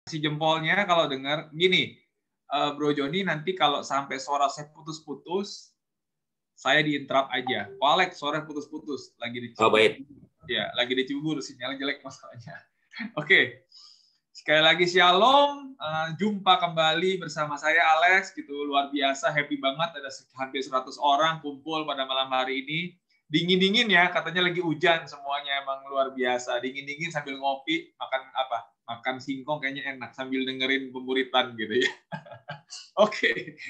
kasih jempolnya kalau dengar. Gini, Bro Joni, nanti kalau sampai suara saya putus-putus, saya diinterrupt aja. Oh, Alex, suara putus-putus. Lagi di Cibubur. Oh, baik. Ya, lagi di Cibubur, sinyal jelek masalahnya. Oke. Sekali lagi shalom, jumpa kembali bersama saya Alex, gitu. Luar biasa, happy banget, ada hampir 100 orang kumpul pada malam hari ini. Dingin-dingin ya, katanya lagi hujan semuanya, emang luar biasa. Dingin-dingin sambil ngopi, makan apa? Makan singkong kayaknya enak, sambil dengerin pemburitan gitu ya. Oke.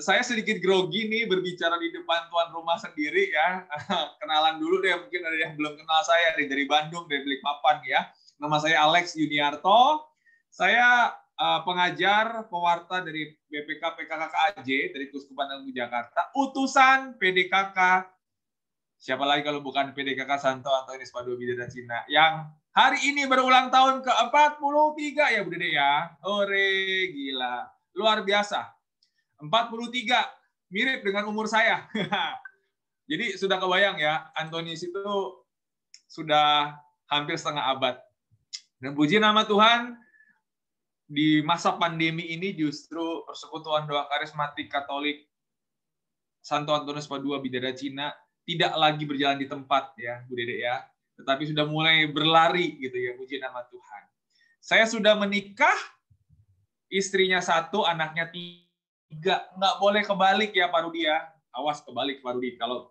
Saya sedikit grogi nih berbicara di depan tuan rumah sendiri ya. Kenalan dulu deh, mungkin ada yang belum kenal saya dari Bandung, dari Balikpapan ya. Nama saya Alex Yuniarto. Saya pengajar pewarta dari BPK PKKKAJ dari Kuskupan Agung Jakarta, utusan PDKK. Siapa lagi kalau bukan PDKK Santo Antonius Padua Bidara Cina yang hari ini berulang tahun ke-43 ya Bu Dede ya. Ore, gila. Luar biasa. 43, mirip dengan umur saya. Jadi sudah kebayang ya, Antonius itu sudah hampir setengah abad. Dan puji nama Tuhan, di masa pandemi ini justru Persekutuan Doa Karismatik Katolik Santo Antonius Padua Bidara Cina tidak lagi berjalan di tempat ya, Bu Dede ya, tetapi sudah mulai berlari gitu ya, puji nama Tuhan. Saya sudah menikah, istrinya 1, anaknya 3, nggak boleh kebalik ya Pak Rudi ya. Awas kebalik Pak Rudi, kalau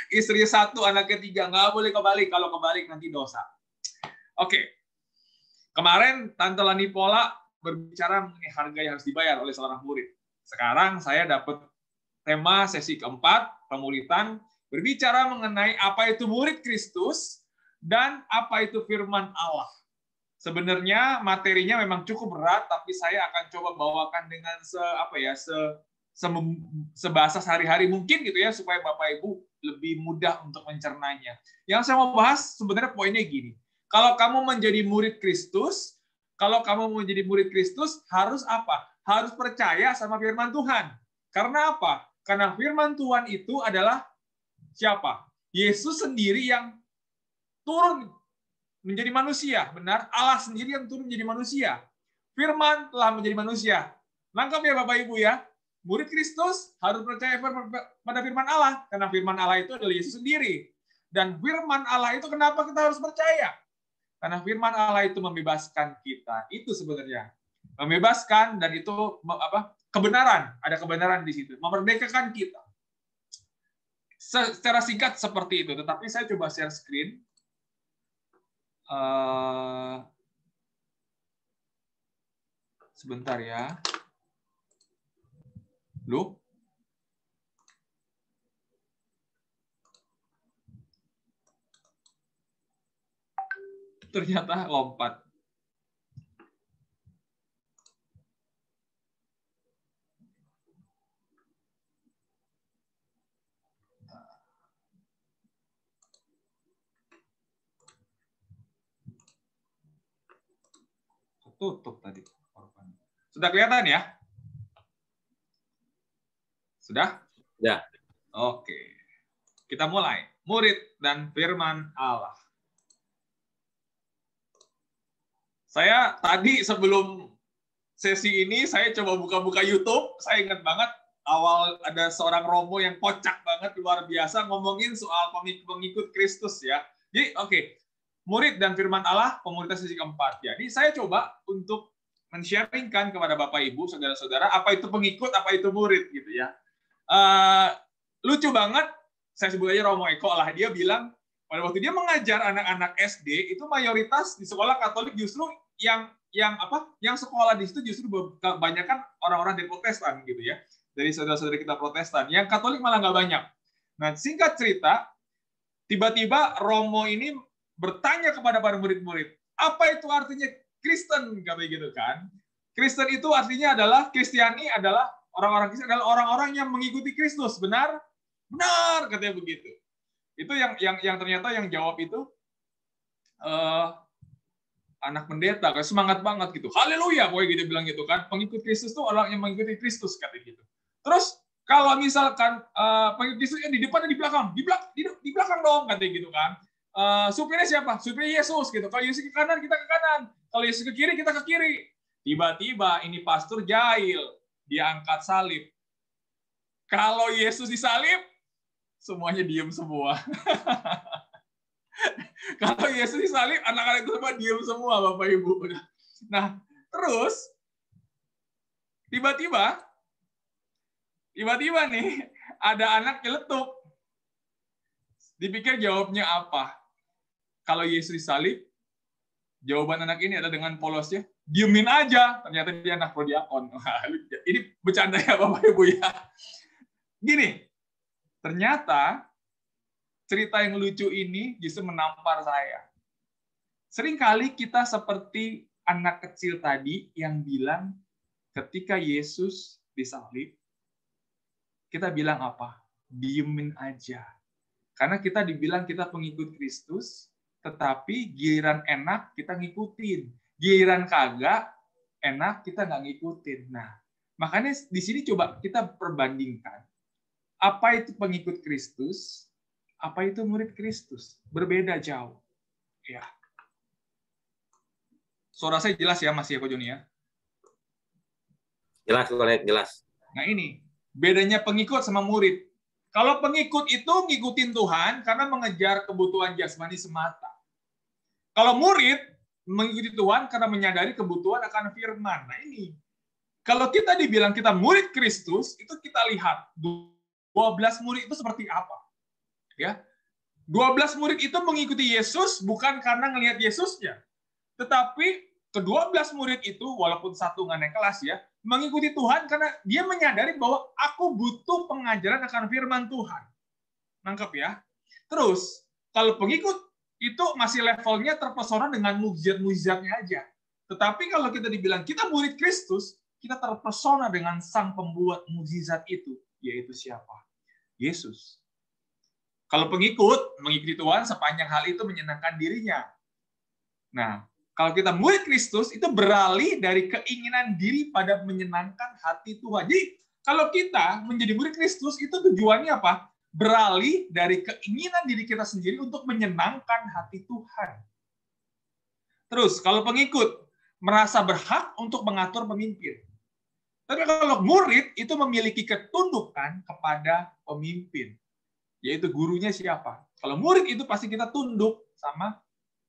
istri 1, anaknya 3, nggak boleh kebalik, kalau kebalik nanti dosa. Oke. Kemarin Tante Lani Pola berbicara mengenai harga yang harus dibayar oleh seorang murid. Sekarang saya dapat tema sesi keempat, pemulitan, berbicara mengenai apa itu murid Kristus dan apa itu firman Allah. Sebenarnya materinya memang cukup berat, tapi saya akan coba bawakan dengan sebahasa sehari-hari mungkin gitu ya, supaya Bapak Ibu lebih mudah untuk mencernanya. Yang saya mau bahas sebenarnya poinnya gini. Kalau kamu menjadi murid Kristus, harus apa? Harus percaya sama firman Tuhan. Karena apa? Karena firman Tuhan itu adalah siapa? Yesus sendiri yang turun menjadi manusia. Benar? Allah sendiri yang turun menjadi manusia. Firman telah menjadi manusia. Lengkap ya Bapak Ibu ya. Murid Kristus harus percaya pada firman Allah. Karena firman Allah itu adalah Yesus sendiri. Dan firman Allah itu kenapa kita harus percaya? Karena firman Allah itu membebaskan kita. Itu sebenarnya. Membebaskan, dan itu kebenaran. Ada kebenaran di situ. Memerdekakan kita. Secara singkat seperti itu. Tetapi saya coba share screen. Sebentar ya. Loh? Ternyata lompat. Tutup tadi. Sudah kelihatan ya? Sudah? Ya. Oke. Kita mulai. Murid dan firman Allah. Saya tadi sebelum sesi ini, saya coba buka-buka YouTube. Saya ingat banget, awal ada seorang Romo yang kocak banget, luar biasa, ngomongin soal pengikut Kristus ya. Jadi, oke. Murid dan firman Allah, pemulitan sesi keempat. Jadi, saya coba untuk men-sharingkan kepada Bapak Ibu, saudara-saudara, apa itu pengikut, apa itu murid, gitu ya. Lucu banget, saya sebut aja Romo Eko lah, dia bilang, pada waktu dia mengajar anak-anak SD, itu mayoritas di sekolah Katolik justru yang sekolah di situ justru kebanyakan orang-orang dari Protestan, gitu ya. Dari saudara-saudara kita Protestan. Yang Katolik malah nggak banyak. Nah, singkat cerita, tiba-tiba Romo ini bertanya kepada para murid-murid, apa itu artinya Kristen, kayak gitu kan? Kristen itu artinya adalah, Kristiani adalah orang-orang Kristen adalah orang-orang yang mengikuti Kristus, benar? Benar, katanya begitu. Itu yang ternyata yang jawab itu anak pendeta, kayak semangat banget gitu. Haleluya, pokoknya gitu bilang gitu kan. Pengikut Kristus itu orang yang mengikuti Kristus, katanya gitu. Terus kalau misalkan pengikut Kristus yang di depan dan di belakang, di belakang dong, katanya gitu kan. Supirnya siapa? Supirnya Yesus gitu. Kalau Yesus ke kanan, kita ke kanan. Kalau Yesus ke kiri, kita ke kiri. Tiba-tiba ini pastor jahil, dia angkat salib. Kalau Yesus disalib, semuanya diam semua. Kalau Yesus disalib, anak-anak itu semua diam semua, Bapak Ibu. Nah, terus tiba-tiba nih ada anak nyeletuk. Dipikir jawabnya apa? Kalau Yesus disalib, jawaban anak ini ada dengan polosnya, diemin aja. Ternyata dia anak prodiakon. Ini bercanda ya Bapak Ibu ya. Gini, ternyata cerita yang lucu ini justru menampar saya. Seringkali kita seperti anak kecil tadi yang bilang ketika Yesus disalib, kita bilang apa? Diemin aja. Karena kita dibilang kita pengikut Kristus, tetapi giliran enak kita ngikutin. Giliran kagak enak kita nggak ngikutin. Nah, makanya di sini coba kita perbandingkan. Apa itu pengikut Kristus? Apa itu murid Kristus? Berbeda jauh. Ya. Suara saya jelas ya Mas ya, Ko Joni ya? Jelas, jelas. Nah ini, bedanya pengikut sama murid. Kalau pengikut itu ngikutin Tuhan karena mengejar kebutuhan jasmani semata. Kalau murid mengikuti Tuhan karena menyadari kebutuhan akan firman. Nah ini, kalau kita dibilang kita murid Kristus, itu kita lihat 12 murid itu seperti apa. Ya, 12 murid itu mengikuti Yesus bukan karena ngelihat Yesusnya. Tetapi ke-12 murid itu, walaupun satu nggak naik kelas ya, mengikuti Tuhan karena dia menyadari bahwa aku butuh pengajaran akan firman Tuhan. Nangkep ya? Terus, kalau pengikut itu masih levelnya terpesona dengan mukjizat-mukjizatnya aja. Tetapi kalau kita dibilang kita murid Kristus, kita terpesona dengan sang pembuat mukjizat itu, yaitu siapa? Yesus. Kalau pengikut, mengikuti Tuhan sepanjang hal itu menyenangkan dirinya. Nah, kalau kita murid Kristus, itu beralih dari keinginan diri pada menyenangkan hati Tuhan. Jadi, kalau kita menjadi murid Kristus, itu tujuannya apa? Beralih dari keinginan diri kita sendiri untuk menyenangkan hati Tuhan. Terus, kalau pengikut, merasa berhak untuk mengatur pemimpin. Tapi kalau murid, itu memiliki ketundukan kepada pemimpin. Yaitu gurunya siapa? Kalau murid itu pasti kita tunduk sama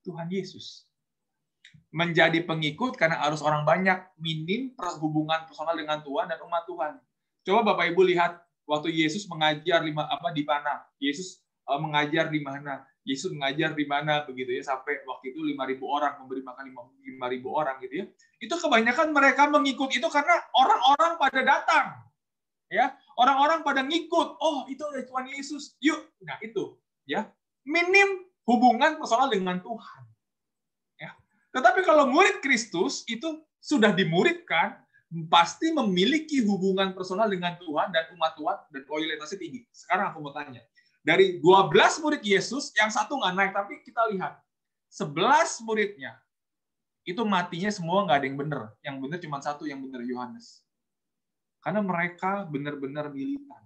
Tuhan Yesus. Menjadi pengikut karena arus orang banyak, minim hubungan personal dengan Tuhan dan umat Tuhan. Coba Bapak Ibu lihat waktu Yesus mengajar di mana? Yesus mengajar di mana? Yesus mengajar di mana begitu ya, sampai waktu itu 5.000 orang, memberi makan 5.000 orang gitu ya. Itu kebanyakan mereka mengikut itu karena orang-orang pada datang. Ya, orang-orang pada ngikut. Oh, itu ada Tuhan Yesus. Yuk. Nah, itu ya. Minim hubungan personal dengan Tuhan. Tetapi kalau murid Kristus itu sudah dimuridkan, pasti memiliki hubungan personal dengan Tuhan dan umat Tuhan dan loyalitasnya tinggi. Sekarang aku mau tanya, dari 12 murid Yesus, yang satu nggak naik, tapi kita lihat 11 muridnya itu matinya semua nggak ada yang benar. Yang benar cuma satu yang benar, Yohanes. Karena mereka benar-benar militan.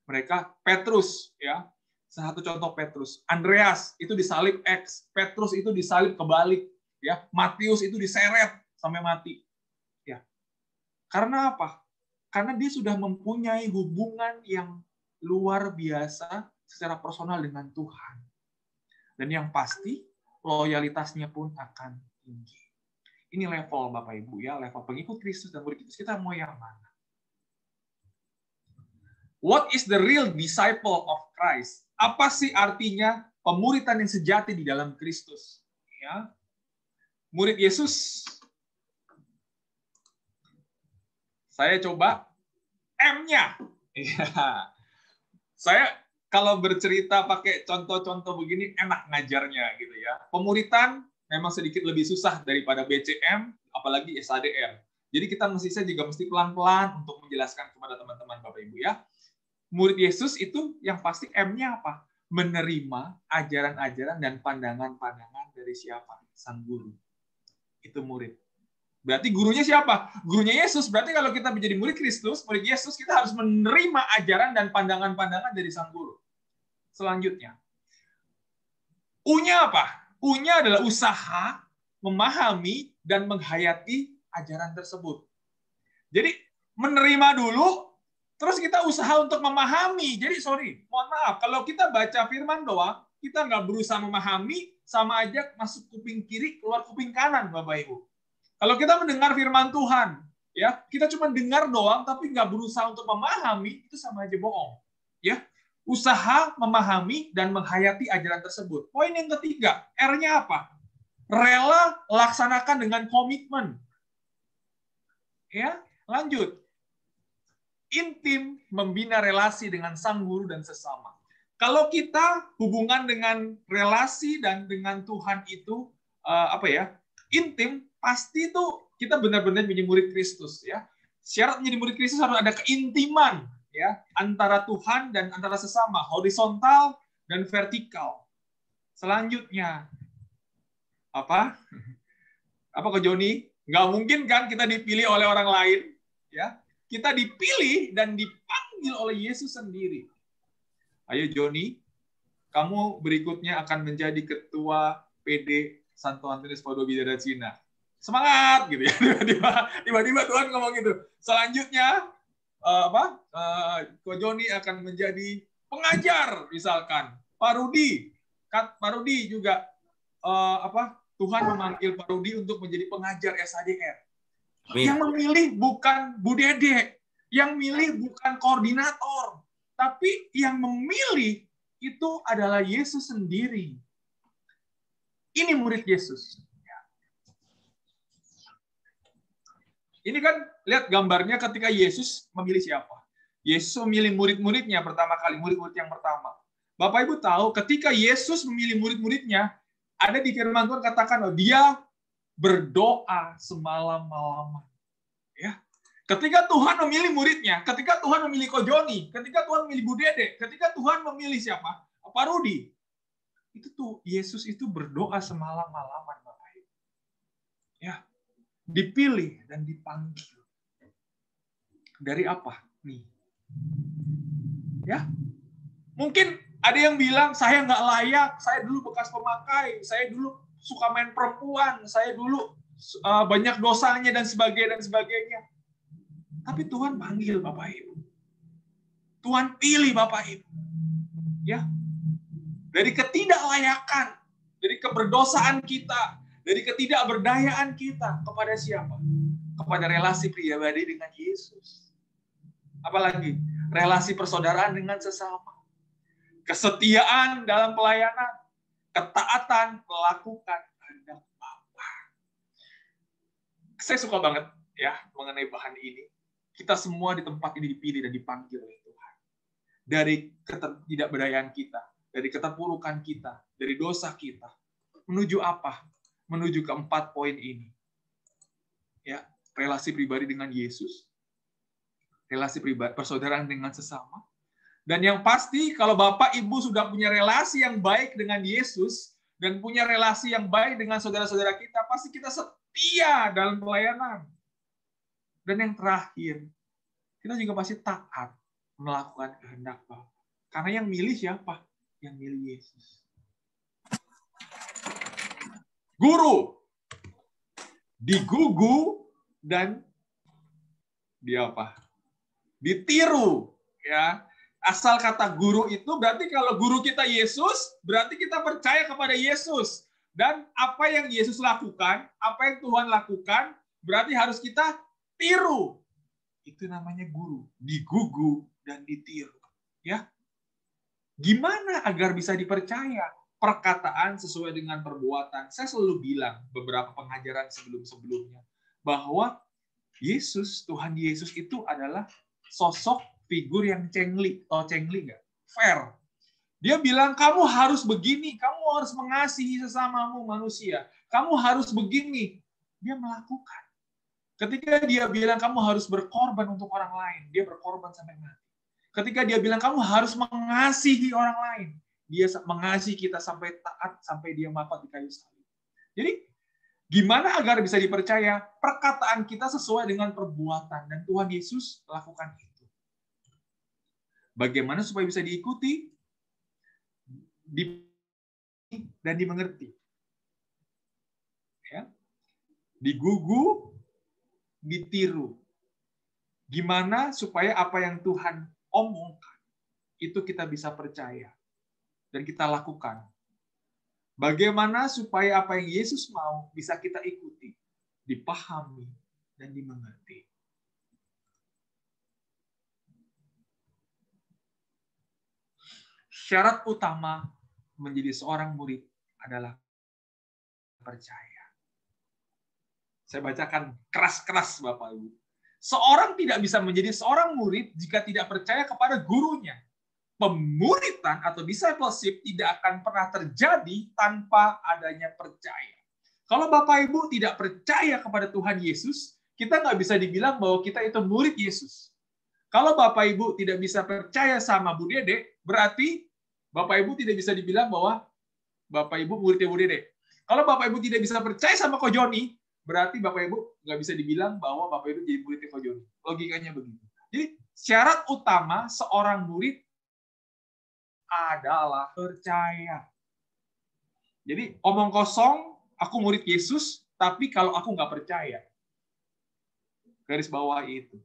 Mereka Petrus ya, satu contoh Petrus. Andreas itu disalib X, Petrus itu disalib kebalik. Ya, Matius itu diseret sampai mati. Ya. Karena apa? Karena dia sudah mempunyai hubungan yang luar biasa secara personal dengan Tuhan. Dan yang pasti loyalitasnya pun akan tinggi. Ini level Bapak Ibu ya, level pengikut Kristus dan murid Kristus. Kita mau yang mana? What is the real disciple of Christ? Apa sih artinya pemuridan yang sejati di dalam Kristus? Ya. Murid Yesus, saya coba M-nya. Saya kalau bercerita pakai contoh-contoh begini enak ngajarnya gitu ya. Pemuridan memang sedikit lebih susah daripada BCM, apalagi SADR. Jadi saya juga mesti pelan-pelan untuk menjelaskan kepada teman-teman Bapak Ibu ya. Murid Yesus itu yang pasti M-nya apa? Menerima ajaran-ajaran dan pandangan-pandangan dari siapa? Sang guru. Itu murid. Berarti gurunya siapa? Gurunya Yesus. Berarti kalau kita menjadi murid Kristus, murid Yesus, kita harus menerima ajaran dan pandangan-pandangan dari sang guru. Selanjutnya. U-nya apa? U-nya adalah usaha memahami dan menghayati ajaran tersebut. Jadi menerima dulu, terus kita usaha untuk memahami. Jadi mohon maaf, kalau kita baca firman doang, kita nggak berusaha memahami, sama aja masuk kuping kiri, keluar kuping kanan, Bapak Ibu. Kalau kita mendengar firman Tuhan, ya kita cuma dengar doang, tapi nggak berusaha untuk memahami, itu sama aja bohong. Ya, usaha memahami dan menghayati ajaran tersebut. Poin yang ketiga, R-nya apa? Rela laksanakan dengan komitmen. Ya, lanjut. Intim membina relasi dengan sang guru dan sesama. Kalau kita hubungan dengan relasi dan dengan Tuhan itu intim, pasti itu kita benar-benar menjadi murid Kristus, ya. Syarat menjadi murid Kristus harus ada keintiman, ya, antara Tuhan dan antara sesama, horizontal dan vertikal. Selanjutnya apa Ko Joni? Nggak mungkin kan kita dipilih oleh orang lain, ya. Kita dipilih dan dipanggil oleh Yesus sendiri. Ayo Joni, kamu berikutnya akan menjadi ketua PD Santo Antonius Padua Bidara Cina. Semangat gitu ya. Tiba-tiba Tuhan ngomong gitu. Selanjutnya Ko Joni akan menjadi pengajar misalkan. Pak Rudi juga Tuhan memanggil Pak Rudi untuk menjadi pengajar SHDR. Yang memilih bukan Bu Dede, yang milih bukan koordinator, tapi yang memilih itu adalah Yesus sendiri. Ini murid Yesus. Ini kan lihat gambarnya ketika Yesus memilih siapa. Yesus memilih murid-muridnya pertama kali, murid-murid yang pertama. Bapak Ibu tahu ketika Yesus memilih murid-muridnya, ada di firman Tuhan katakan, dia berdoa semalam-malaman. Ya. Ketika Tuhan memilih muridnya, ketika Tuhan memilih Ko Joni, ketika Tuhan memilih Bu Dede, ketika Tuhan memilih siapa? Pak Rudi. Itu tuh Yesus itu berdoa semalam-malaman, Bapak Ibu. Ya. Dipilih dan dipanggil. Dari apa? Nih. Ya. Mungkin ada yang bilang, saya nggak layak, saya dulu bekas pemakai, saya dulu suka main perempuan, saya dulu banyak dosanya dan sebagainya. Tapi Tuhan panggil Bapak Ibu. Tuhan pilih Bapak Ibu. Ya. Dari ketidaklayakan, dari keberdosaan kita, dari ketidakberdayaan kita kepada siapa? Kepada relasi pribadi dengan Yesus. Apalagi relasi persaudaraan dengan sesama. Kesetiaan dalam pelayanan, ketaatan melakukan kehendak Bapa. Saya suka banget ya mengenai bahan ini. Kita semua di tempat ini dipilih dan dipanggil oleh Tuhan. Dari ketidakberdayaan kita, dari keterpurukan kita, dari dosa kita, menuju apa? Menuju ke 4 poin ini. Ya, relasi pribadi dengan Yesus, relasi pribadi persaudaraan dengan sesama. Dan yang pasti kalau Bapak Ibu sudah punya relasi yang baik dengan Yesus dan punya relasi yang baik dengan saudara-saudara kita, pasti kita setia dalam pelayanan. Dan yang terakhir, kita juga pasti taat melakukan kehendak Bapa. Karena yang milih siapa? Yang milih Yesus. Guru digugu dan ditiru, ya. Asal kata guru itu berarti kalau guru kita Yesus, berarti kita percaya kepada Yesus. Dan apa yang Yesus lakukan, apa yang Tuhan lakukan, berarti harus kita tiru. Itu namanya guru, digugu dan ditiru. Ya. Gimana agar bisa dipercaya? Perkataan sesuai dengan perbuatan. Saya selalu bilang beberapa pengajaran sebelum-sebelumnya bahwa Yesus, Tuhan Yesus itu adalah sosok figur yang cengli. Tahu cengli nggak? Fair. Dia bilang, kamu harus begini, kamu harus mengasihi sesamamu manusia. Kamu harus begini. Dia melakukan. Ketika dia bilang, kamu harus berkorban untuk orang lain, dia berkorban sampai mati. Ketika dia bilang, kamu harus mengasihi orang lain, dia mengasihi kita sampai taat, sampai dia wafat di kayu salib. Jadi, gimana agar bisa dipercaya? Perkataan kita sesuai dengan perbuatan. Dan Tuhan Yesus lakukan itu. Bagaimana supaya bisa diikuti dan dimengerti? Ya. digugu, ditiru. Gimana supaya apa yang Tuhan omongkan itu kita bisa percaya dan kita lakukan. Bagaimana supaya apa yang Yesus mau bisa kita ikuti, dipahami, dan dimengerti. Syarat utama menjadi seorang murid adalah percaya. Saya bacakan keras-keras Bapak Ibu. Seorang tidak bisa menjadi seorang murid jika tidak percaya kepada gurunya. Pemuritan atau discipleship tidak akan pernah terjadi tanpa adanya percaya. Kalau Bapak Ibu tidak percaya kepada Tuhan Yesus, kita nggak bisa dibilang bahwa kita itu murid Yesus. Kalau Bapak Ibu tidak bisa percaya sama Bu Dede, berarti Bapak Ibu tidak bisa dibilang bahwa Bapak Ibu muridnya Bu Dede. Kalau Bapak Ibu tidak bisa percaya sama Ko Joni, berarti Bapak Ibu nggak bisa dibilang bahwa Bapak Ibu jadi muridnya Ko Joni. Logikanya begitu. Jadi syarat utama seorang murid adalah percaya. Jadi omong kosong, aku murid Yesus, tapi kalau aku nggak percaya. Garis bawah itu.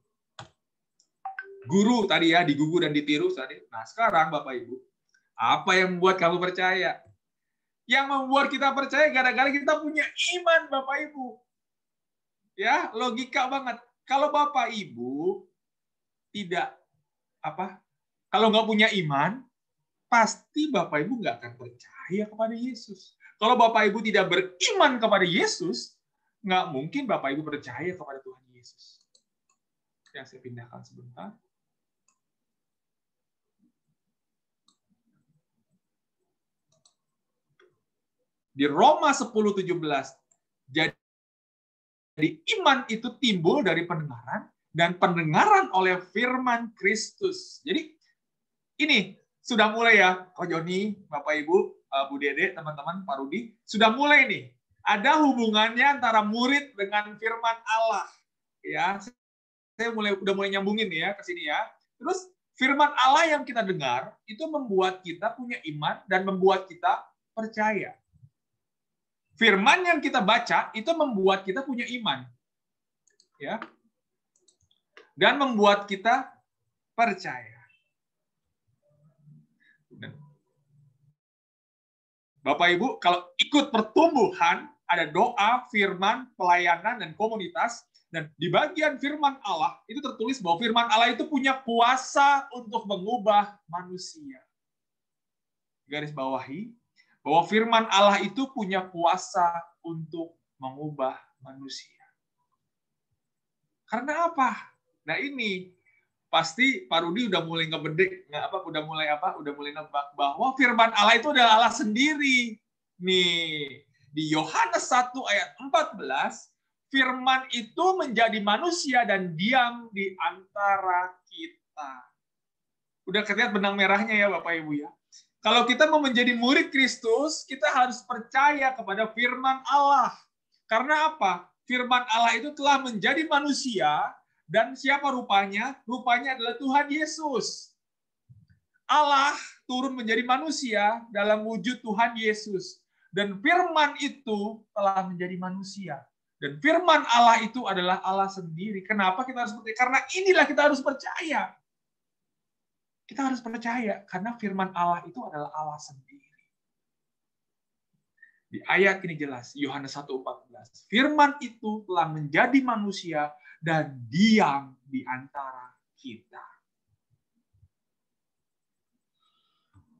Guru tadi ya, digugu dan ditiru tadi. Nah sekarang Bapak Ibu, apa yang membuat kamu percaya? Yang membuat kita percaya gara-gara kita punya iman Bapak Ibu. Ya, logika banget. Kalau Bapak Ibu tidak kalau nggak punya iman, pasti Bapak Ibu nggak akan percaya kepada Yesus. Kalau Bapak Ibu tidak beriman kepada Yesus, nggak mungkin Bapak Ibu percaya kepada Tuhan Yesus. Yang saya pindahkan sebentar. Di Roma 10:17, jadi iman itu timbul dari pendengaran, dan pendengaran oleh firman Kristus. Jadi ini sudah mulai ya, Ko Joni, Bapak Ibu, Bu Dede, teman-teman, Pak Rudi, sudah mulai nih. Ada hubungannya antara murid dengan firman Allah. Ya, saya udah mulai nyambungin nih ya ke sini ya. Terus firman Allah yang kita dengar itu membuat kita punya iman dan membuat kita percaya. Firman yang kita baca itu membuat kita punya iman. Ya. Dan membuat kita percaya. Bapak Ibu, kalau ikut pertumbuhan, ada doa, firman, pelayanan, dan komunitas. Dan di bagian firman Allah, itu tertulis bahwa firman Allah itu punya kuasa untuk mengubah manusia. Garis bawahi, bahwa firman Allah itu punya kuasa untuk mengubah manusia. Karena apa? Nah ini, pasti Pak Rudi udah mulai ngebedek, udah mulai nebak bahwa firman Allah itu adalah Allah sendiri. Nih, di Yohanes 1 ayat 14, firman itu menjadi manusia dan diam di antara kita. Udah kelihatan benang merahnya ya Bapak Ibu ya. Kalau kita mau menjadi murid Kristus, kita harus percaya kepada firman Allah. Karena apa? Firman Allah itu telah menjadi manusia, dan siapa rupanya? Rupanya adalah Tuhan Yesus. Allah turun menjadi manusia dalam wujud Tuhan Yesus. Dan firman itu telah menjadi manusia. Dan firman Allah itu adalah Allah sendiri. Kenapa kita harus percaya? Karena inilah kita harus percaya. Kita harus percaya karena firman Allah itu adalah Allah sendiri. Di ayat ini jelas, Yohanes 1:14. Firman itu telah menjadi manusia dan diam di antara kita.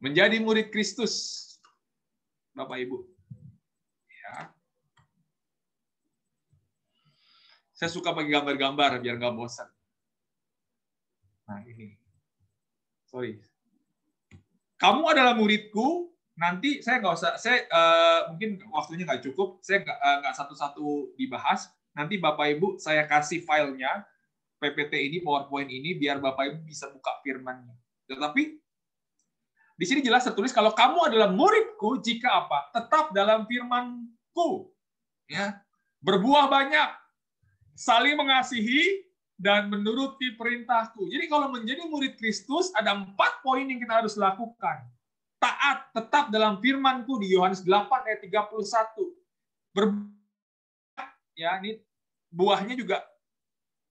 Menjadi murid Kristus, Bapak Ibu. Ya. Saya suka pakai gambar-gambar biar nggak bosan. Nah ini. Sorry. Kamu adalah muridku, nanti saya nggak usah, mungkin waktunya nggak cukup, saya nggak satu-satu dibahas. Nanti Bapak Ibu saya kasih filenya, PPT ini, PowerPoint ini, biar Bapak Ibu bisa buka firman-nya. Tetapi di sini jelas tertulis kalau kamu adalah muridku jika apa? Tetap dalam firman-Ku. Ya. Berbuah banyak, saling mengasihi, dan menuruti perintahku. Jadi kalau menjadi murid Kristus, ada 4 poin yang kita harus lakukan. Taat, tetap dalam firman-Ku di Yohanes 8 ayat 31. ya ini buahnya juga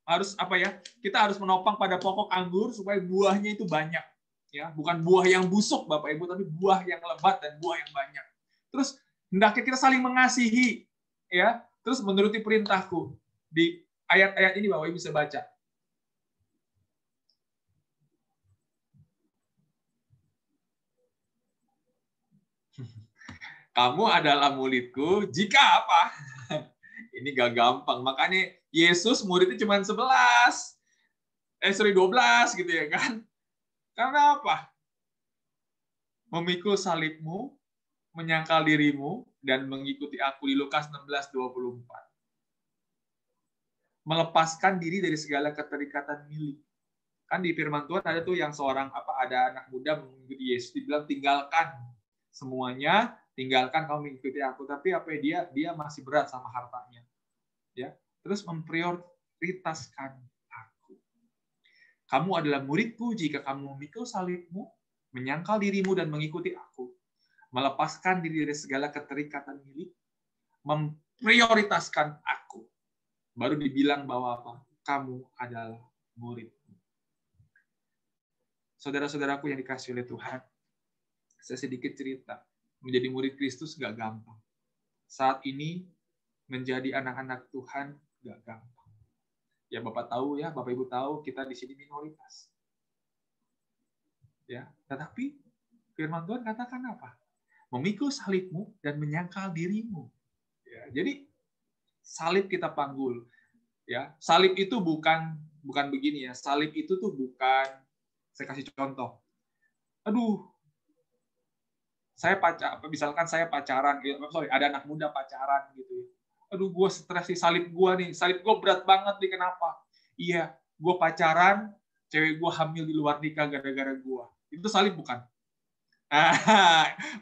harus apa ya? Kita harus menopang pada pokok anggur supaya buahnya itu banyak, ya. Bukan buah yang busuk, Bapak Ibu, tapi buah yang lebat dan buah yang banyak. Terus hendaknya kita saling mengasihi, ya. Terus menuruti perintahku. Di ayat-ayat ini Bapak Ibu bisa baca. Kamu adalah muridku jika apa? Ini gak gampang. Makanya Yesus muridnya cuma 11. 12 gitu ya kan. Karena apa? Memikul salibmu, menyangkal dirimu, dan mengikuti aku di Lukas 16:24. Melepaskan diri dari segala keterikatan milik. Kan di firman Tuhan ada tuh yang seorang ada anak muda mengikuti Yesus, dibilang tinggalkan semuanya, tinggalkan kamu mengikuti aku. Tapi apa ya, dia masih berat sama hartanya. Ya, terus memprioritaskan aku. Kamu adalah muridku jika kamu memikul salibmu, menyangkal dirimu dan mengikuti aku. Melepaskan diri dari segala keterikatan milik, memprioritaskan aku. Baru dibilang bahwa apa? Kamu adalah murid. Saudara-saudaraku yang dikasihi oleh Tuhan, saya sedikit cerita. Menjadi murid Kristus gak gampang. Saat ini, menjadi anak-anak Tuhan gak gampang. Ya Bapak tahu ya, Bapak Ibu tahu, kita di sini minoritas. Ya, tetapi firman Tuhan katakan apa? Memikul salibmu dan menyangkal dirimu. Ya, jadi salib kita panggul. Ya, salib itu bukan begini ya. Salib itu tuh bukan, saya kasih contoh. Aduh, misalkan saya pacaran, ada anak muda pacaran gitu ya. Aduh, gue stres sih salib gue nih. Salib gue berat banget nih, kenapa? Iya, gue pacaran, cewek gue hamil di luar nikah gara-gara gue. Itu salib bukan?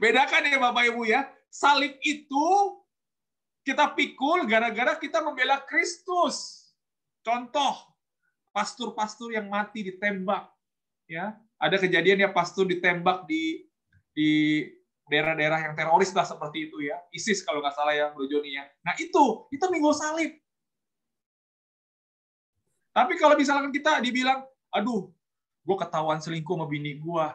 Bedakan ya Bapak Ibu ya. Salib itu kita pikul gara-gara kita membela Kristus. Contoh, pastor-pastor yang mati ditembak. Ya, ada kejadian ya pastor ditembak di daerah-daerah yang teroris lah seperti itu ya. ISIS kalau nggak salah ya, Bro Joni ya. Nah itu minggu salib. Tapi kalau misalkan kita dibilang, aduh, gue ketahuan selingkuh sama bini gue,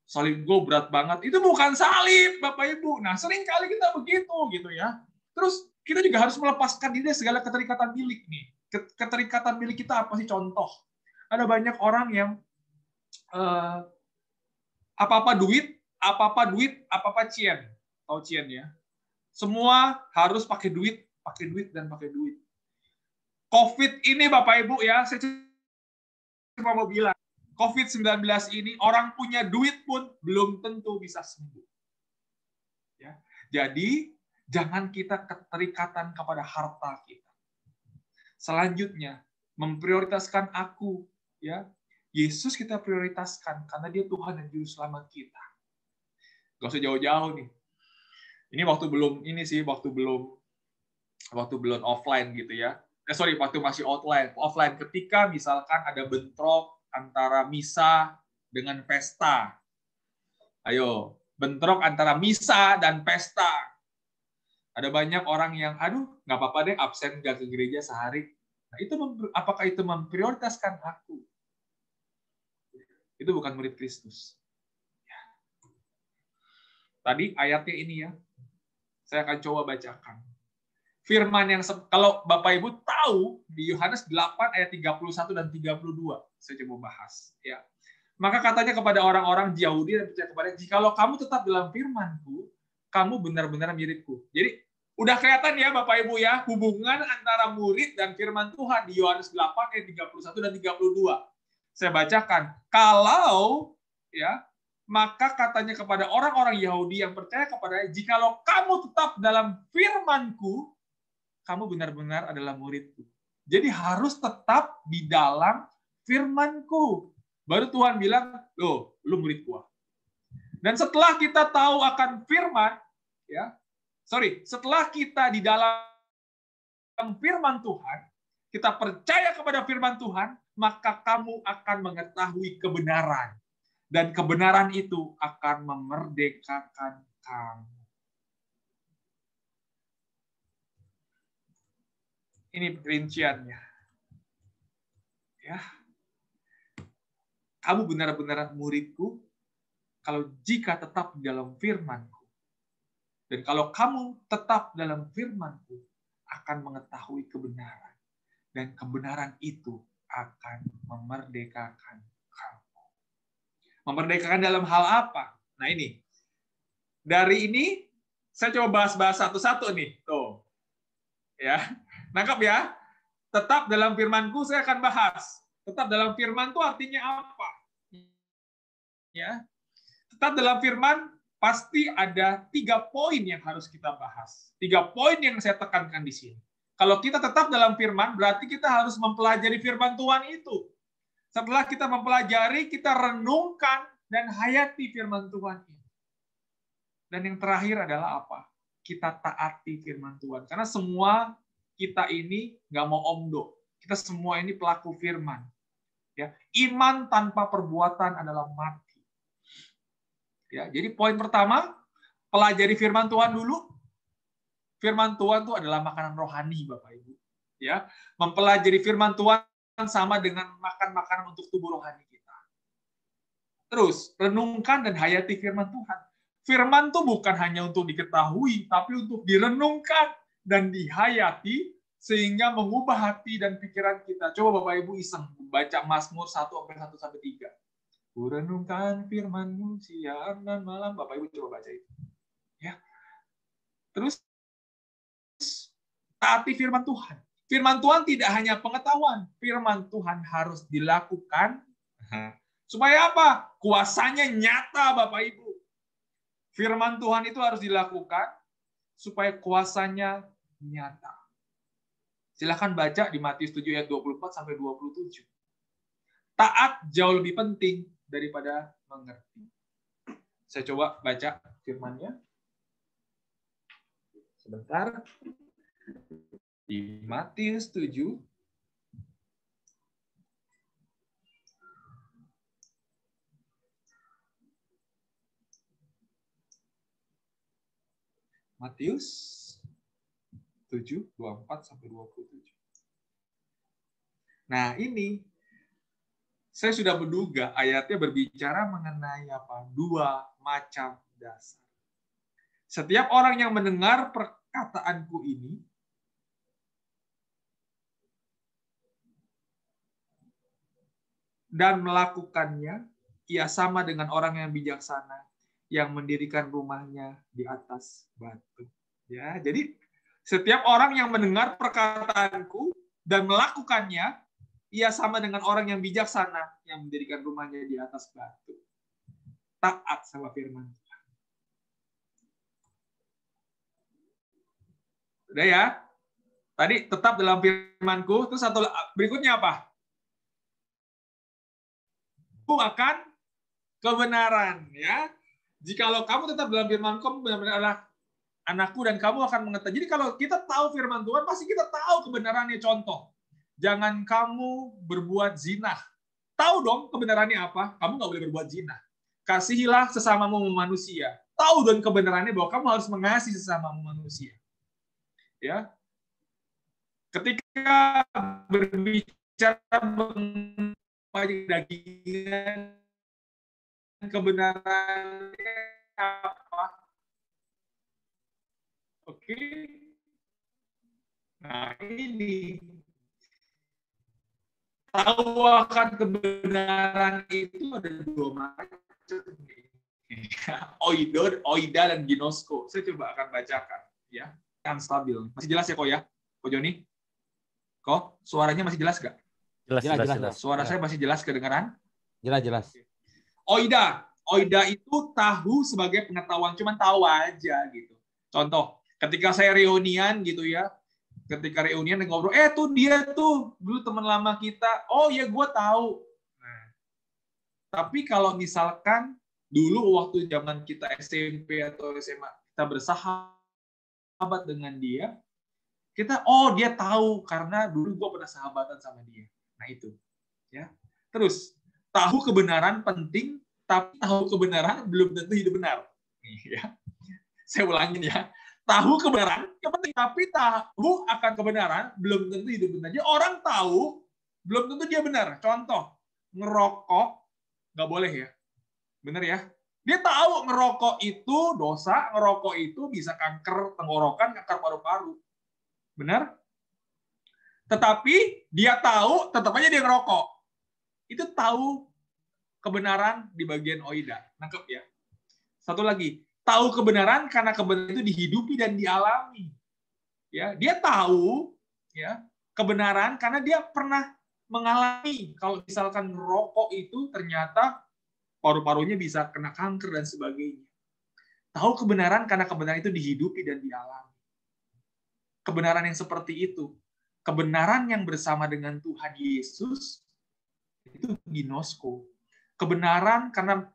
salib gue berat banget, itu bukan salib, Bapak Ibu. Nah, sering kali kita begitu gitu ya. Terus kita juga harus melepaskan diri dari segala keterikatan milik nih. Keterikatan milik kita apa sih? Contoh, ada banyak orang yang apa-apa duit, apa-apa cien. Tahu cien ya? Semua harus pakai duit, dan pakai duit. COVID ini Bapak Ibu ya, saya cuma mau bilang, COVID-19 ini orang punya duit pun belum tentu bisa sembuh. Ya. Jadi, jangan kita keterikatan kepada harta kita. Selanjutnya, memprioritaskan aku. Ya, Yesus kita prioritaskan karena dia Tuhan dan Juru Selamat kita. Gak usah jauh-jauh nih. Ini waktu belum offline gitu ya. Waktu masih offline. Ketika misalkan ada bentrok antara misa dengan pesta. Ayo, bentrok antara misa dan pesta. Ada banyak orang yang, nggak apa-apa deh absen nggak ke gereja sehari. Nah, apakah itu memprioritaskan aku? Itu bukan murid Kristus. Tadi ayatnya ini ya, saya akan coba bacakan. Firman yang kalau Bapak Ibu tahu di Yohanes 8 ayat 31 dan 32, saya coba bahas ya. Maka katanya kepada orang-orang Yahudi dan percaya kepada, jikalau kamu tetap dalam firman-Ku, kamu benar-benar mirip-Ku. Jadi udah kelihatan ya Bapak Ibu ya, hubungan antara murid dan firman Tuhan di Yohanes 8 ayat 31 dan 32. Saya bacakan, kalau ya, maka katanya kepada orang-orang Yahudi yang percaya kepada, jikalau kamu tetap dalam firman-Ku, kamu benar-benar adalah muridku. Jadi harus tetap di dalam firman-Ku. Baru Tuhan bilang, lu murid gua. Dan setelah kita tahu akan firman, setelah kita di dalam firman Tuhan, kita percaya kepada firman Tuhan, maka kamu akan mengetahui kebenaran. Dan kebenaran itu akan memerdekakan kamu. Ini perinciannya. Ya. Kamu benar-benar muridku kalau jika tetap di dalam firman-Ku. Dan kalau kamu tetap dalam firman-Ku, akan mengetahui kebenaran. Dan kebenaran itu akan memerdekakan kamu. Memerdekakan dalam hal apa? Nah ini. Dari ini, saya coba bahas-bahas satu-satu nih. Tuh. Ya. Nangkap ya? Tetap dalam firman-Ku saya akan bahas. Tetap dalam firman itu artinya apa? Ya. Tetap dalam firman pasti ada 3 poin yang harus kita bahas. 3 poin yang saya tekankan di sini. Kalau kita tetap dalam firman, berarti kita harus mempelajari firman Tuhan itu. Setelah kita mempelajari, kita renungkan dan hayati firman Tuhan itu. Dan yang terakhir adalah apa? Kita taati firman Tuhan. Karena semua kita ini nggak mau omdo. Kita semua ini pelaku firman. Ya, iman tanpa perbuatan adalah mati. Ya, jadi poin pertama, pelajari firman Tuhan dulu. Firman Tuhan itu adalah makanan rohani, Bapak Ibu. Ya, mempelajari firman Tuhan sama dengan makan makanan untuk tubuh rohani kita. Terus, renungkan dan hayati firman Tuhan. Firman itu bukan hanya untuk diketahui, tapi untuk direnungkan dan dihayati sehingga mengubah hati dan pikiran kita. Coba Bapak Ibu iseng baca Mazmur 1-1-3. Kurenungkan firman-Mu siang dan malam. Bapak Ibu coba baca itu. Ya. Terus taati firman Tuhan. Firman Tuhan tidak hanya pengetahuan, firman Tuhan harus dilakukan. Supaya apa? Kuasanya nyata, Bapak Ibu. Firman Tuhan itu harus dilakukan supaya kuasanya nyata. Silahkan baca di Matius 7 ayat 24-27. Taat jauh lebih penting daripada mengerti. Saya coba baca firman-Nya. Sebentar. Di Matius 7. Matius 7:24-27. Nah, ini saya sudah menduga ayatnya berbicara mengenai apa? 2 macam dasar. Setiap orang yang mendengar perkataanku ini dan melakukannya, ia sama dengan orang yang bijaksana yang mendirikan rumahnya di atas batu. Ya, jadi setiap orang yang mendengar perkataanku dan melakukannya, ia sama dengan orang yang bijaksana yang mendirikan rumahnya di atas batu. Taat sama firman Tuhan. Udah ya? Tadi tetap dalam firman-Ku, terus satu berikutnya apa? Akan kebenaran, ya. Jikalau kamu tetap dalam firman-Ku, kamu benar-benar adalah anakku dan kamu akan mengetahui. Jadi kalau kita tahu firman Tuhan, pasti kita tahu kebenarannya. Contoh, jangan kamu berbuat zina. Tahu dong kebenarannya apa? Kamu nggak boleh berbuat zina. Kasihilah sesamamu manusia. Tahu dong kebenarannya bahwa kamu harus mengasihi sesamamu manusia. Ya. Ketika berbicara mengenai dagingan, kebenarannya apa? Oke. Nah, ini tahu akan kebenaran itu ada 2 macam. Oida dan ginosko. Saya coba akan bacakan, ya. Yang stabil. Masih jelas ya, Ko ya? Ko Joni? Ko, suaranya masih jelas nggak? Jelas. Suara saya masih jelas kedengaran? Jelas. Oida itu tahu sebagai pengetahuan, cuman tahu aja gitu. Contoh, ketika saya reunian gitu ya, ketika reunian ngobrol, tuh dia tuh dulu teman lama kita, oh ya gue tahu. Nah, tapi kalau misalkan dulu waktu zaman kita SMP atau SMA kita bersahabat dengan dia, kita dia tahu karena dulu gue pernah sahabatan sama dia. Nah itu, ya. Terus tahu kebenaran penting, tapi tahu kebenaran belum tentu hidup benar. Ya. Saya ulangin ya. Tahu kebenaran, yang penting. Tapi tahu akan kebenaran, belum tentu itu benar. Jadi orang tahu, belum tentu dia benar. Contoh, ngerokok, nggak boleh ya. Benar ya? Dia tahu ngerokok itu dosa, ngerokok itu bisa kanker tenggorokan, kanker paru-paru. Benar? Tetapi dia tahu, tetap aja dia ngerokok. Itu tahu kebenaran di bagian oida. Nangkep ya? Satu lagi, tahu kebenaran karena kebenaran itu dihidupi dan dialami. Ya, dia tahu ya kebenaran karena dia pernah mengalami. Kalau misalkan rokok itu ternyata paru-parunya bisa kena kanker dan sebagainya. Tahu kebenaran karena kebenaran itu dihidupi dan dialami. Kebenaran yang seperti itu, kebenaran yang bersama dengan Tuhan Yesus itu ginosko. Kebenaran karena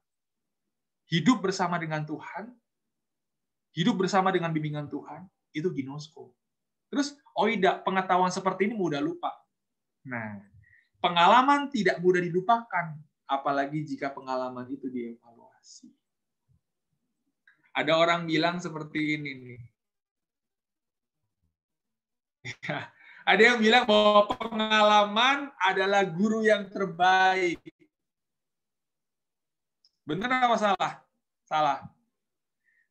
hidup bersama dengan Tuhan, hidup bersama dengan bimbingan Tuhan, itu ginosko. Terus, oida, pengetahuan seperti ini mudah lupa. Nah, pengalaman tidak mudah dilupakan, apalagi jika pengalaman itu dievaluasi. Ada orang bilang seperti ini nih. Ada yang bilang bahwa pengalaman adalah guru yang terbaik. Benar apa salah? Salah.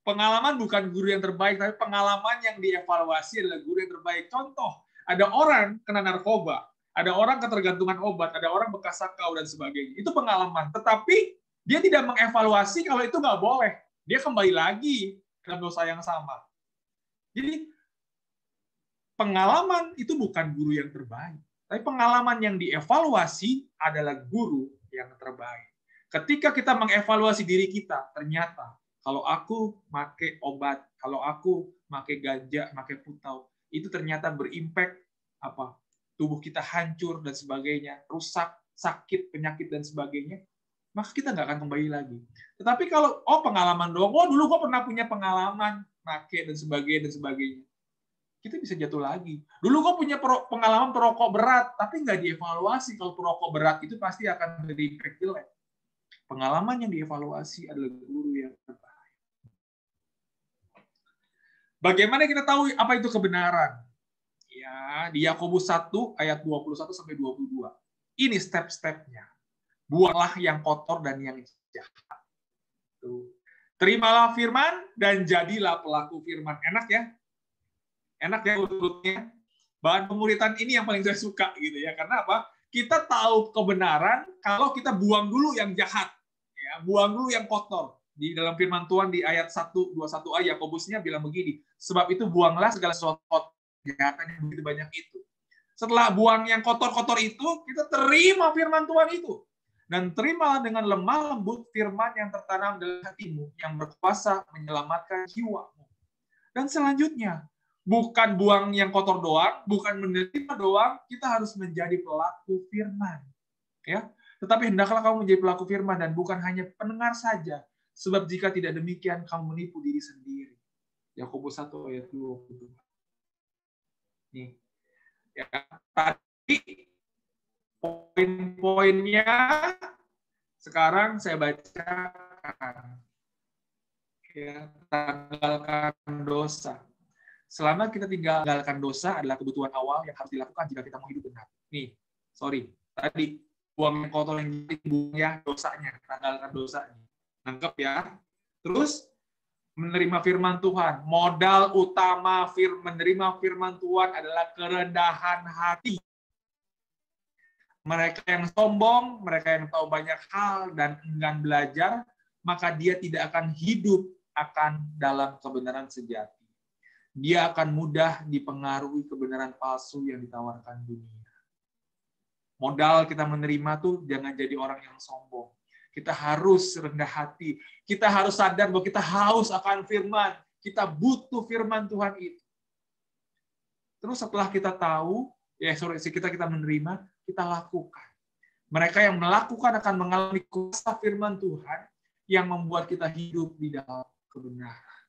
Pengalaman bukan guru yang terbaik, tapi pengalaman yang dievaluasi adalah guru yang terbaik. Contoh, ada orang kena narkoba, ada orang ketergantungan obat, ada orang bekas sakau, dan sebagainya. Itu pengalaman. Tetapi dia tidak mengevaluasi kalau itu nggak boleh. Dia kembali lagi ke dosa yang sama. Jadi, pengalaman itu bukan guru yang terbaik. Tapi pengalaman yang dievaluasi adalah guru yang terbaik. Ketika kita mengevaluasi diri kita, ternyata kalau aku pakai obat, kalau aku pakai ganja, pakai putau, itu ternyata berimpact apa? Tubuh kita hancur dan sebagainya, rusak, sakit, penyakit dan sebagainya, maka kita nggak akan kembali lagi. Tetapi kalau pengalaman doang, dulu gue pernah punya pengalaman pakai dan sebagainya, kita bisa jatuh lagi. Dulu gue punya pengalaman perokok berat, tapi nggak dievaluasi. Kalau perokok berat itu pasti akan berimpact jelek. Pengalaman yang dievaluasi adalah guru yang terbaik. Bagaimana kita tahu apa itu kebenaran? Ya, di Yakobus 1 ayat 21 sampai 22. Ini step-stepnya. Buanglah yang kotor dan yang jahat. Terimalah firman dan jadilah pelaku firman. Enak ya? Enak ya urutnya. Bahan pemuritan ini yang paling saya suka gitu ya. Karena apa? Kita tahu kebenaran kalau kita buang dulu yang jahat. Ya, buang dulu yang kotor. Di dalam firman Tuhan di ayat 1:21a Yakobusnya bilang begini, sebab itu buanglah segala sesuatu kejahatan yang begitu banyak itu. Setelah buang yang kotor-kotor itu, kita terima firman Tuhan itu. Dan terimalah dengan lemah lembut firman yang tertanam dalam hatimu, yang berkuasa menyelamatkan jiwamu. Dan selanjutnya, bukan buang yang kotor doang, bukan menerima doang, kita harus menjadi pelaku firman. Ya, tetapi hendaklah kamu menjadi pelaku firman dan bukan hanya pendengar saja. Sebab jika tidak demikian, kamu menipu diri sendiri. Yakobus 1 ayat 22. Nih. Ya, tadi poin-poinnya sekarang saya bacakan. Ya, tanggalkan dosa. Selama kita tinggalkan dosa adalah kebutuhan awal yang harus dilakukan jika kita mau hidup benar. Nih, sorry. Tadi, buang yang kotor yang buang ya dosanya. Tanggalkan dosanya. Nangkep ya. Terus menerima firman Tuhan. Modal utama menerima firman Tuhan adalah kerendahan hati. Mereka yang sombong, mereka yang tahu banyak hal dan enggan belajar, maka dia tidak akan hidup akan dalam kebenaran sejati. Dia akan mudah dipengaruhi kebenaran palsu yang ditawarkan dunia. Modal kita menerima tuh jangan jadi orang yang sombong. Kita harus rendah hati. Kita harus sadar bahwa kita haus akan firman. Kita butuh firman Tuhan itu. Terus setelah kita tahu, kita menerima, kita lakukan. Mereka yang melakukan akan mengalami kuasa firman Tuhan yang membuat kita hidup di dalam kebenaran.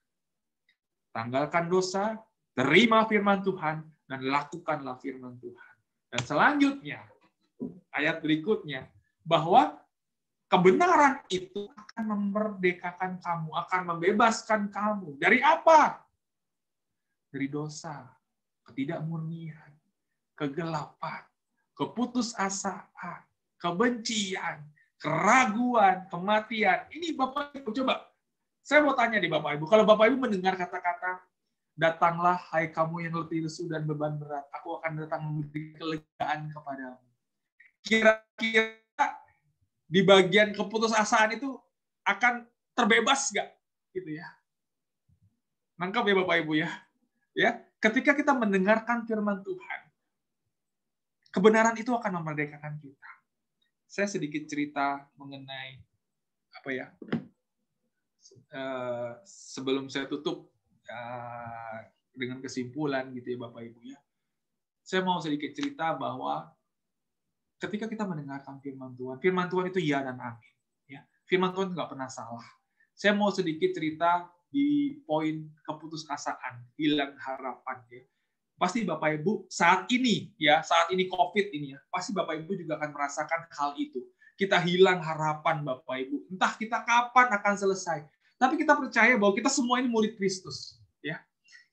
Tanggalkan dosa, terima firman Tuhan, dan lakukanlah firman Tuhan. Dan selanjutnya, ayat berikutnya, bahwa kebenaran itu akan memerdekakan kamu, akan membebaskan kamu. Dari apa? dari dosa, ketidakmurnian, kegelapan, keputusasaan, kebencian, keraguan, kematian. Ini Bapak Ibu, coba. Saya mau tanya nih Bapak Ibu, kalau Bapak Ibu mendengar kata-kata, datanglah hai kamu yang letih lesu dan beban berat, aku akan datang memberi kelegaan kepadamu. Kira-kira di bagian keputusasaan itu akan terbebas nggak? Gitu ya. Nangkap ya Bapak Ibu ya. Ya, ketika kita mendengarkan firman Tuhan, kebenaran itu akan memerdekakan kita. Saya sedikit cerita mengenai apa ya? Sebelum saya tutup dengan kesimpulan gitu ya Bapak Ibu ya. Saya mau sedikit cerita bahwa ketika kita mendengarkan firman Tuhan itu ya dan amin. Ya, firman Tuhan nggak pernah salah. Saya mau sedikit cerita di poin keputusasaan, hilang harapan ya. Pasti Bapak Ibu saat ini COVID ini ya, pasti Bapak Ibu juga akan merasakan hal itu. Kita hilang harapan Bapak Ibu. Entah kita kapan akan selesai. Tapi kita percaya bahwa kita semua ini murid Kristus, ya.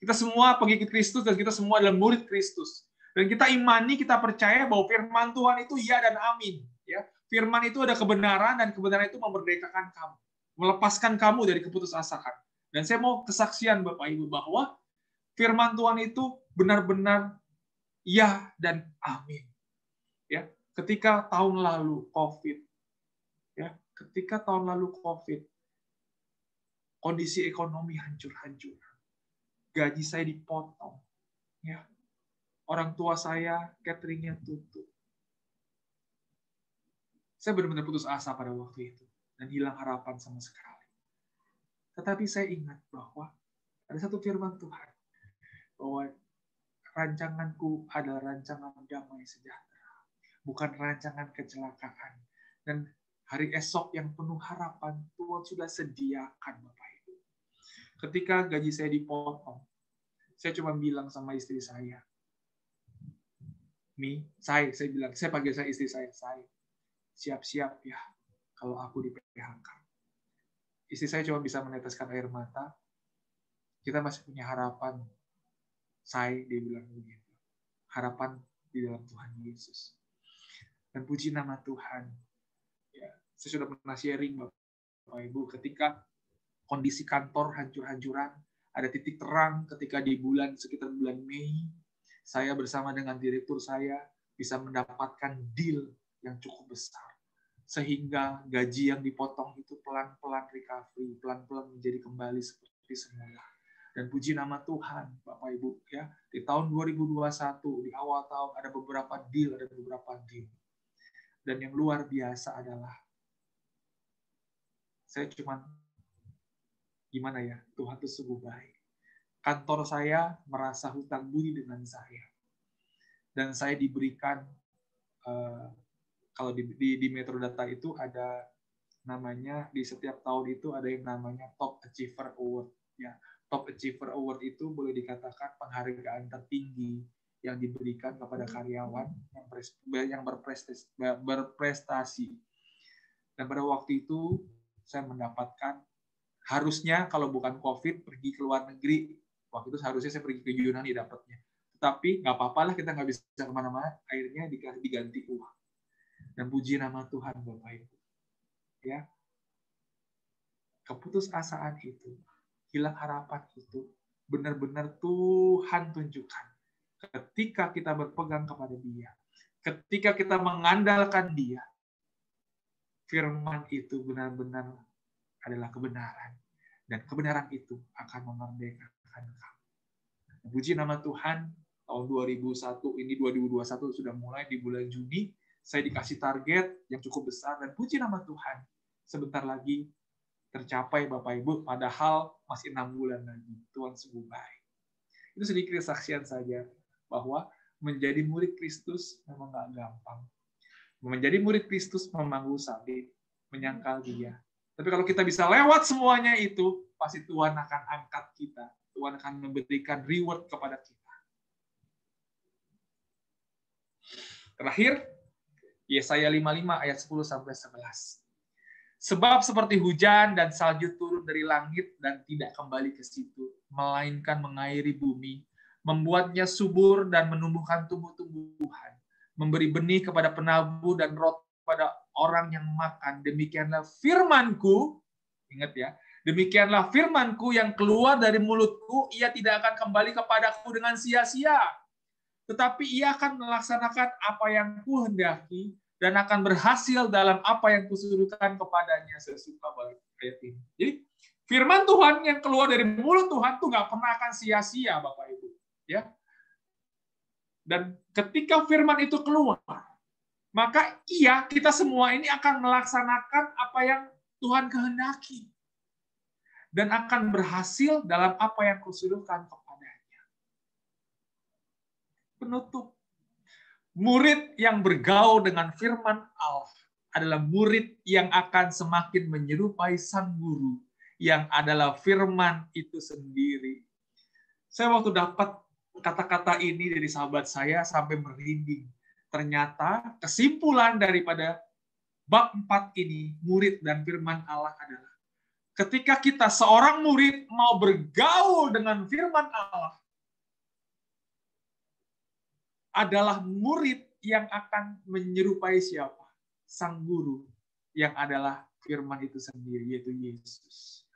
Kita semua pengikut Kristus dan kita semua adalah murid Kristus. Dan kita imani, kita percaya bahwa firman Tuhan itu ya dan amin, ya. Firman itu ada kebenaran dan kebenaran itu memerdekakan kamu, melepaskan kamu dari keputusasaan. Dan saya mau kesaksian Bapak Ibu bahwa firman Tuhan itu benar-benar ya dan amin. Ya, ketika tahun lalu COVID, ya, kondisi ekonomi hancur-hancur, gaji saya dipotong, ya, orang tua saya cateringnya tutup. Saya benar-benar putus asa pada waktu itu dan hilang harapan sama sekali. Tetapi saya ingat bahwa ada satu firman Tuhan bahwa rancanganku adalah rancangan damai sejahtera, bukan rancangan kecelakaan. Dan hari esok yang penuh harapan Tuhan sudah sediakan Bapak Ibu. Ketika gaji saya dipotong, saya cuma bilang sama istri saya, saya panggil saya istri saya, siap-siap ya kalau aku di PHK. Istri saya cuma bisa meneteskan air mata. Kita masih punya harapan. Dia bilang begitu. Harapan di dalam Tuhan Yesus. Dan puji nama Tuhan. Ya, saya sudah pernah sharing Bapak Ibu, ketika kondisi kantor hancur-hancuran, ada titik terang ketika di sekitar bulan Mei, saya bersama dengan direktur saya bisa mendapatkan deal yang cukup besar. Sehingga gaji yang dipotong itu pelan-pelan recovery, pelan-pelan menjadi kembali seperti semula. Dan puji nama Tuhan, Bapak Ibu, ya, di tahun 2021, di awal tahun ada beberapa deal. Dan yang luar biasa adalah, saya cuma, gimana ya, Tuhan itu sungguh baik. Kantor saya merasa hutang budi dengan saya. Dan saya diberikan, kalau di Metrodata itu ada namanya, di setiap tahun itu ada yang namanya Top Achiever Award. Ya, Top Achiever Award itu boleh dikatakan penghargaan tertinggi yang diberikan kepada karyawan yang berprestasi. Dan pada waktu itu saya mendapatkan, harusnya kalau bukan COVID pergi ke luar negeri. Waktu itu harusnya saya pergi ke Yunani dapatnya. Tapi nggak apa-apa lah, kita nggak bisa kemana-mana. Akhirnya diganti uang. Dan puji nama Tuhan Bapak Ibu. Ya, keputusasaan itu, hilang harapan itu, benar-benar Tuhan tunjukkan. Ketika kita berpegang kepada Dia, ketika kita mengandalkan Dia, firman itu benar-benar adalah kebenaran. Dan kebenaran itu akan memerdekakan kamu. Puji nama Tuhan, tahun 2021 sudah mulai di bulan Juni. Saya dikasih target yang cukup besar, dan puji nama Tuhan, sebentar lagi tercapai Bapak Ibu, padahal masih 6 bulan lagi. Tuhan sungguh baik. Itu sedikit kesaksian saja, bahwa menjadi murid Kristus memang nggak gampang. Menjadi murid Kristus memanggul salib, menyangkal Dia. Tapi kalau kita bisa lewat semuanya itu, pasti Tuhan akan angkat kita. Tuhan akan memberikan reward kepada kita. Terakhir, Yesaya 55 ayat 10-11. Sebab seperti hujan dan salju turun dari langit dan tidak kembali ke situ, melainkan mengairi bumi membuatnya subur dan menumbuhkan tumbuh-tumbuhan, memberi benih kepada penabur dan roti kepada orang yang makan. Demikianlah firman-Ku, ingat ya, demikianlah firman-Ku yang keluar dari mulutku, ia tidak akan kembali kepadaku dengan sia-sia, tetapi ia akan melaksanakan apa yang kuhendaki dan akan berhasil dalam apa yang kusuruhkan kepadanya. Sesuka balik ayat ini. Jadi firman Tuhan yang keluar dari mulut Tuhan tuh nggak pernah akan sia-sia, Bapak Ibu. Ya. Dan ketika firman itu keluar, maka iya, kita semua ini akan melaksanakan apa yang Tuhan kehendaki. Dan akan berhasil dalam apa yang kusuruhkan kepadanya. Penutup. Murid yang bergaul dengan firman Allah adalah murid yang akan semakin menyerupai sang guru, yang adalah firman itu sendiri. Saya waktu dapat kata-kata ini dari sahabat saya sampai merinding. Ternyata kesimpulan daripada bab 4 ini, murid dan firman Allah adalah ketika kita seorang murid mau bergaul dengan firman Allah, adalah murid yang akan menyerupai siapa? Sang guru yang adalah firman itu sendiri, yaitu Yesus.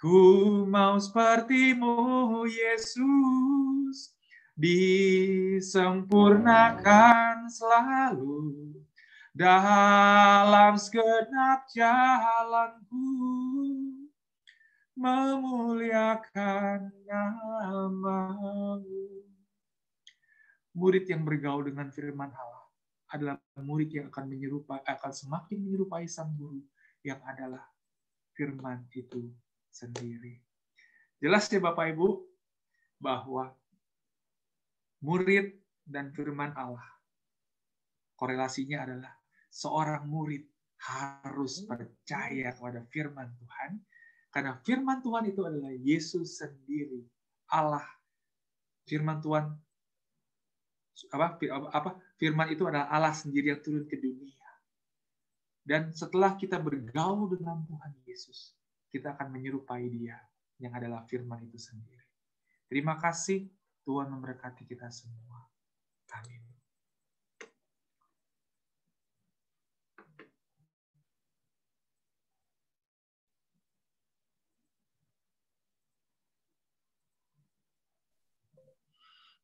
Ku mau sepertimu, Yesus, disempurnakan selalu dalam segenap jalanku, memuliakan nama-Mu. Murid yang bergaul dengan firman Allah adalah murid yang akan semakin menyerupai sang guru yang adalah firman itu sendiri. Jelas ya Bapak Ibu bahwa murid dan firman Allah korelasinya adalah seorang murid harus percaya kepada firman Tuhan, karena firman Tuhan itu adalah Yesus sendiri, Allah. Firman Tuhan firman itu adalah Allah sendiri yang turun ke dunia. Dan setelah kita bergaul dengan Tuhan Yesus, kita akan menyerupai Dia yang adalah firman itu sendiri. Terima kasih, Tuhan memberkati kita semua. Amin.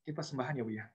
Kita sembahan ya Bu ya.